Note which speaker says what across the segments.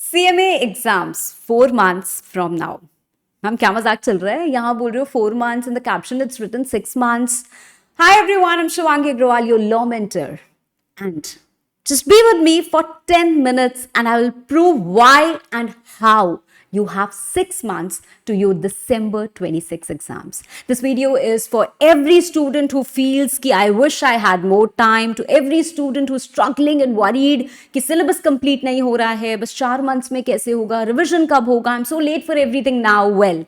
Speaker 1: CMA exams 4 months from now. Ma'am क्या मजाक चल रहा है? यहाँ बोल रहे हो 4 months, in the caption it's written 6 months. Hi everyone, I'm Shivangi Agrawal, your law mentor. And just be with me for 10 minutes and I will prove why and how you have 6 months to your December 26 exams. This video is for every student who feels कि I wish I had more time, to every student who's struggling and worried कि syllabus complete नहीं हो रहा है, बस 4 months में कैसे होगा, revision कब होगा, I'm so late for everything now. Well,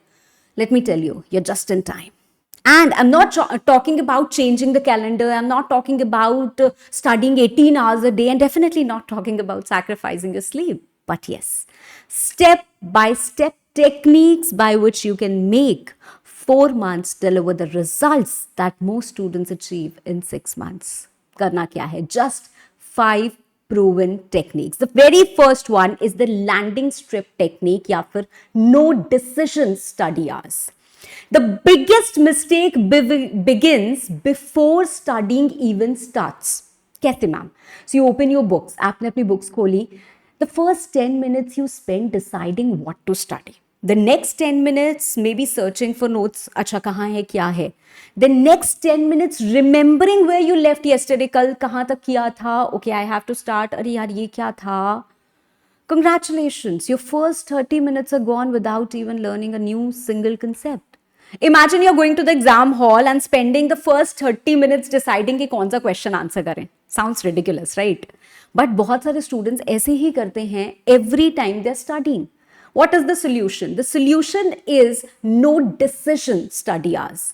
Speaker 1: let me tell you, you're just in time. And I'm not talking about changing the calendar. I'm not talking about studying 18 hours a day, and definitely not talking about sacrificing your sleep. But yes, step by step techniques by which you can make 4 months deliver the results that most students achieve in 6 months. Karna kya hai? Just 5 proven techniques. The very first one is the landing strip technique या फिर no decision study hours. The biggest mistake begins before studying even starts. कैसे ma'am? So you open your books, आपने अपनी books खोली. The first 10 minutes you spend deciding what to study. The next 10 minutes maybe searching for notes. अच्छा कहाँ है क्या है? The next 10 minutes remembering where you left yesterday. कल कहाँ तक किया था? Okay, I have to start. अरे यार ये क्या था? Congratulations, your first 30 minutes are gone without even learning a new single concept. Imagine you're going to the exam hall and spending the first 30 minutes deciding कि कौन सा question answer करें. Sounds ridiculous, right? But बहुत सारे students ऐसे ही करते हैं every time they're studying. What is the solution? The solution is no decision study hours.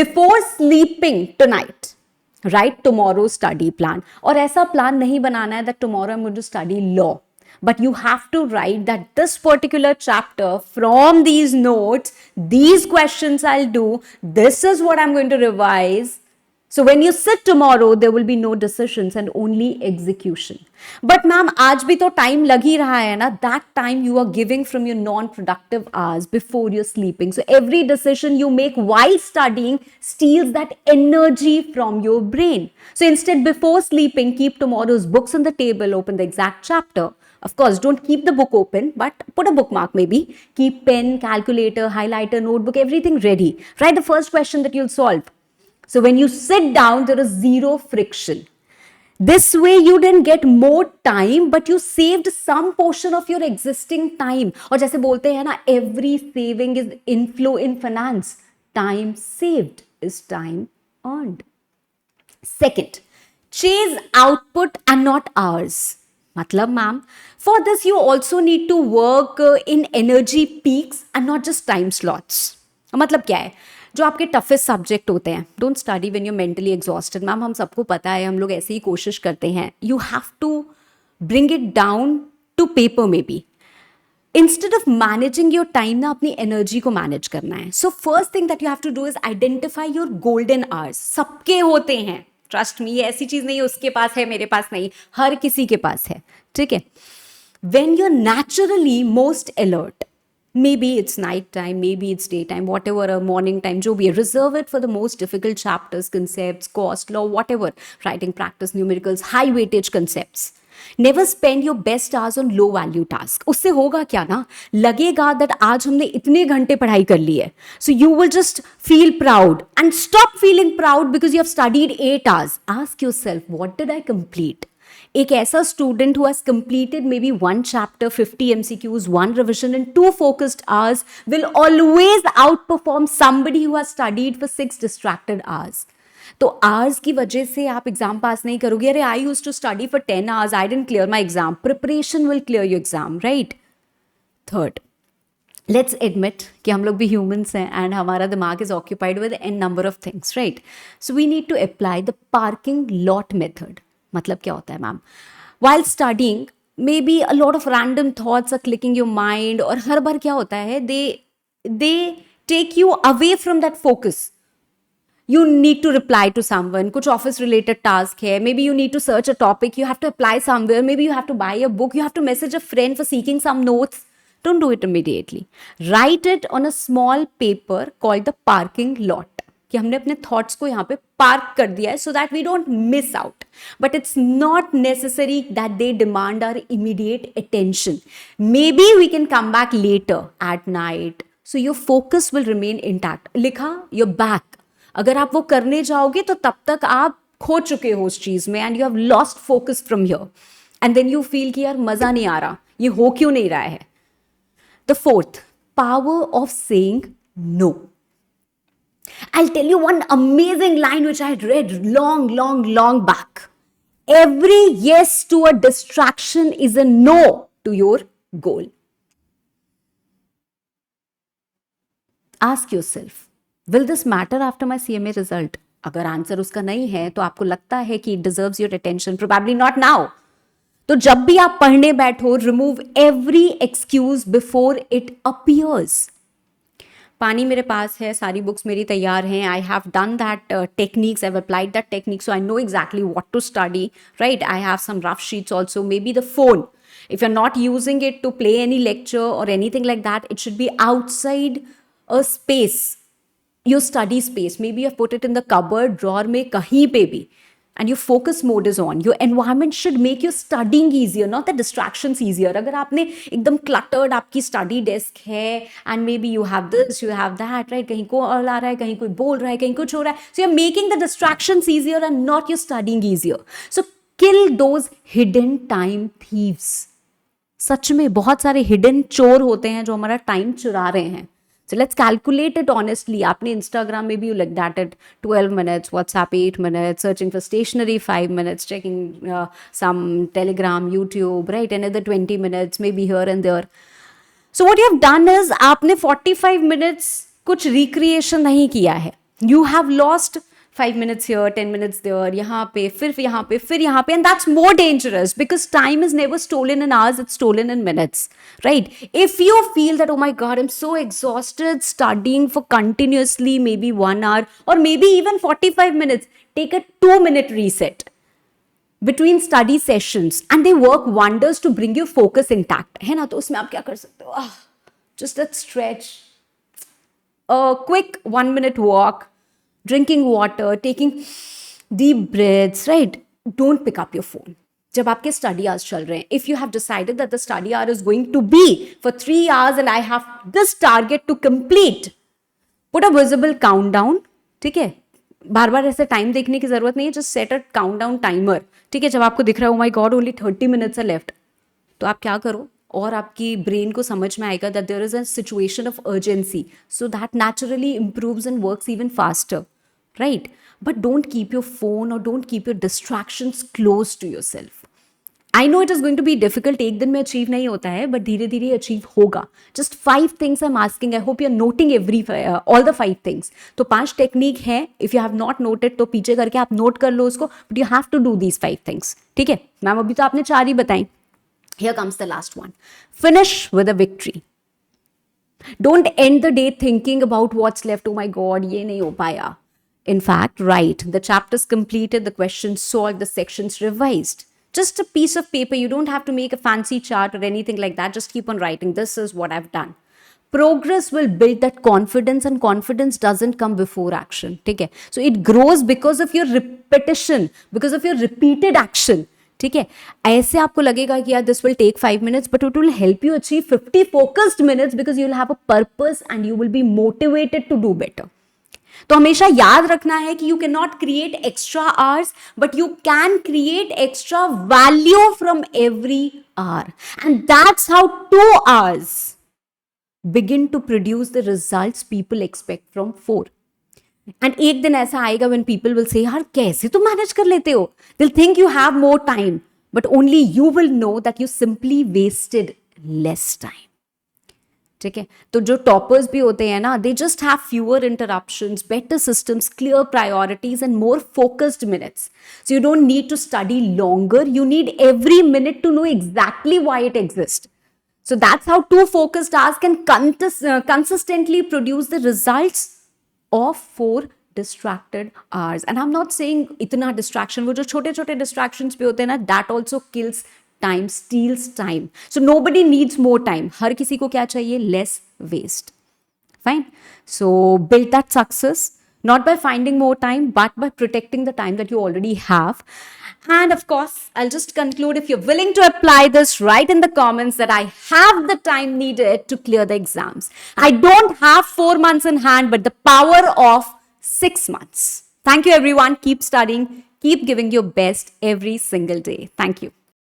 Speaker 1: Before sleeping tonight, write tomorrow's study plan. और ऐसा plan नहीं बनाना है that tomorrow I'm going to study law. But you have to write that this particular chapter from these notes, these questions I'll do, this is what I'm going to revise. So when you sit tomorrow, there will be no decisions and only execution. But ma'am, आज भी तो time लग ही रहा है ना? That time you are giving from your non-productive hours before you're sleeping. So every decision you make while studying steals that energy from your brain. So instead, before sleeping, keep tomorrow's books on the table, open the exact chapter. Of course, don't keep the book open, but put a bookmark maybe. Keep pen, calculator, highlighter, notebook, everything ready. Write the first question that you'll solve. So when you sit down, there is zero friction. This way you didn't get more time, but you saved some portion of your existing time. और जैसे बोलते हैं ना, every saving is inflow in finance. Time saved is time earned. Second, chase output and not hours. मतलब ma'am, for this you also need to work in energy peaks and not just time slots. मतलब क्या है? जो आपके toughest subject होते हैं, don't study when you mentally exhausted. Ma'am हम सबको पता है, हम लोग ऐसे ही कोशिश करते हैं. You have to bring it down to paper maybe. Instead of managing your time ना, अपनी एनर्जी को मैनेज करना है. So first thing that you have to do is identify your golden hours. सबके होते हैं, ट्रस्ट मी, ऐसी चीज नहीं है उसके पास है मेरे पास नहीं, हर किसी के पास है. ठीक है? When you're naturally most alert, maybe it's night time, maybe it's daytime, whatever, a morning time, jo bhi hai, reserve it for the most difficult chapters, concepts, cost, law, whatever, writing, practice, numericals, high weightage concepts. Never spend your best hours on low value task. उससे होगा क्या ना, लगेगा that आज हमने इतने घंटे पढ़ाई कर ली है. So you will just feel proud and stop feeling proud because you have studied 8 hours. Ask yourself, what did I complete? एक ऐसा student who has completed maybe 1 chapter, 50 MCQs, 1 revision and 2 focused hours will always outperform somebody who has studied for 6 distracted hours. तो hours की वजह से आप exam पास नहीं करोगे. अरे I used to study for 10 hours, I didn't clear my exam. Preparation will clear your exam, right? Third, let's admit कि हम लोग भी humans हैं and हमारा दिमाग is occupied with n number of things, right? So we need to apply the parking lot method. मतलब क्या होता है ma'am? While studying, maybe a lot of random thoughts are clicking your mind और हर बार क्या होता है, they take you away from that focus. You need to reply to someone, कुछ office related task है, maybe you need to search a topic, you have to apply somewhere, maybe you have to buy a book, you have to message a friend for seeking some notes. Don't do it immediately. Write it on a small paper called the parking lot. कि हमने अपने thoughts को यहाँ पे park कर दिया है so that we don't miss out, but it's not necessary that they demand our immediate attention. Maybe we can come back later at night, so your focus will remain intact. लिखा your back, अगर आप वो करने जाओगे तो तब तक आप खो चुके हो उस चीज में, and you have lost focus from here, and then you feel कि यार मजा नहीं आ रहा, ये हो क्यों नहीं रहा है. The fourth, power of saying no. I'll tell you one amazing line which I had read long back. Every yes to a distraction is a no to your goal. Ask yourself, will this matter after my CMA result? अगर answer उसका नहीं है तो आपको लगता है कि it deserves your attention, probably not now. तो जब भी आप पढ़ने बैठो, remove every excuse before it appears. पानी मेरे पास है, सारी बुक्स मेरी तैयार हैं, I have done that techniques, I have applied that technique, so I know exactly what to study, right. I have some rough sheets also, maybe the phone, if you're not using it to play any lecture or anything like that, it should be outside a space, your study space. Maybe you've put it in the cupboard, drawer में, कहीं पे भी, and your focus mode is on. Your environment should make your studying easier, not the distractions easier. अगर आपने एकदम cluttered आपकी study desk है, and maybe you have this, you have that, right? कहीं कॉल आ रहा है, कहीं कोई बोल रहा है, कहीं कुछ हो रहा है, so you're making the distractions easier and not your studying easier. So kill those hidden time thieves. सच में बहुत सारे हिडन चोर होते हैं जो हमारा टाइम चुरा रहे हैं. So let's calculate it honestly. आपने Instagram में भी you like that at 12 minutes, WhatsApp 8 minutes, searching for stationery 5 minutes, checking some Telegram, YouTube, right? Another 20 minutes, maybe here and there. So what you have done is आपने 45 minutes कुछ recreation नहीं किया है. You have lost 5 minutes here, 10 minutes there, यहाँ पे, फिर यहाँ पे, फिर यहाँ पे, and that's more dangerous because time is never stolen in hours, it's stolen in minutes, right? If you feel that, oh my God, I'm so exhausted studying for continuously maybe 1 hour or maybe even 45 minutes, take a 2-minute reset between study sessions and they work wonders to bring your focus intact. है ना? तो उसमें आप क्या कर सकते हो? Just that stretch, a quick 1-minute walk, drinking water, taking deep breaths, right? Don't pick up your phone. जब आपके study hours चल रहे हैं, if you have decided that the study hour is going to be for 3 hours and I have this target to complete, put a visible countdown, ठीक है? बार बार ऐसे time देखने की जरूरत नहीं है, just set a countdown timer, ठीक है? जब आपको दिख रहा है, oh my God, only 30 minutes are left, तो आप क्या करो? और आपकी ब्रेन को समझ में आएगा that there is a situation of urgency, so that naturally improves and works even faster, right? But don't keep your phone or don't keep your distractions close to yourself. I know it is going to be difficult, एक दिन में achieve नहीं होता है, but धीरे धीरे achieve होगा. Just 5 things I'm asking. I hope you're noting all the 5 things. तो 5 टेक्निक हैं. If you have not noted तो पीछे करके आप नोट कर लो उसको. But you have to do these 5 things. ठीक है? मैम अभी तो आपने 4 ही बताई. Here comes the last one. Finish with a victory. Don't end the day thinking about what's left. Oh my God, ये नहीं हो पाया. In fact, write. The chapters completed, the questions solved, the sections revised. Just a piece of paper. You don't have to make a fancy chart or anything like that. Just keep on writing. This is what I've done. Progress will build that confidence, and confidence doesn't come before action. ठीक है? So it grows because of your repetition, because of your repeated action. ठीक है? ऐसे आपको लगेगा कि यार this will take 5 minutes, but it will help you achieve 50 focused minutes because you will have a purpose and you will be motivated to do better. तो हमेशा याद रखना है कि you can not create extra hours, but you can create extra value from every hour, and that's how 2 hours begin to produce the results people expect from 4. And एक दिन ऐसा आएगा when people will say, यार कैसे तुम manage कर लेते हो? They'll think you have more time, but only you will know that you simply wasted less time. ठीक है? तो जो टॉपर्स भी होते हैं ना, they just have fewer interruptions, better systems, clear priorities and more focused minutes. So you don't need to study longer, you need every minute to know exactly why it exists. So that's how 2 focused hours can consistently produce the results of 4 distracted hours. And I'm not saying इतना distraction, वो जो छोटे छोटे distractions भी होते हैं ना, that also kills time, steals time. So nobody needs more time. हर किसी को क्या चाहिए? Less waste. Fine. So build that success. not by finding more time, but by protecting the time that you already have. And of course, I'll just conclude, if you're willing to apply this, write in the comments that I have the time needed to clear the exams. I don't have 4 months in hand, but the power of 6 months. Thank you, everyone. Keep studying. Keep giving your best every single day. Thank you.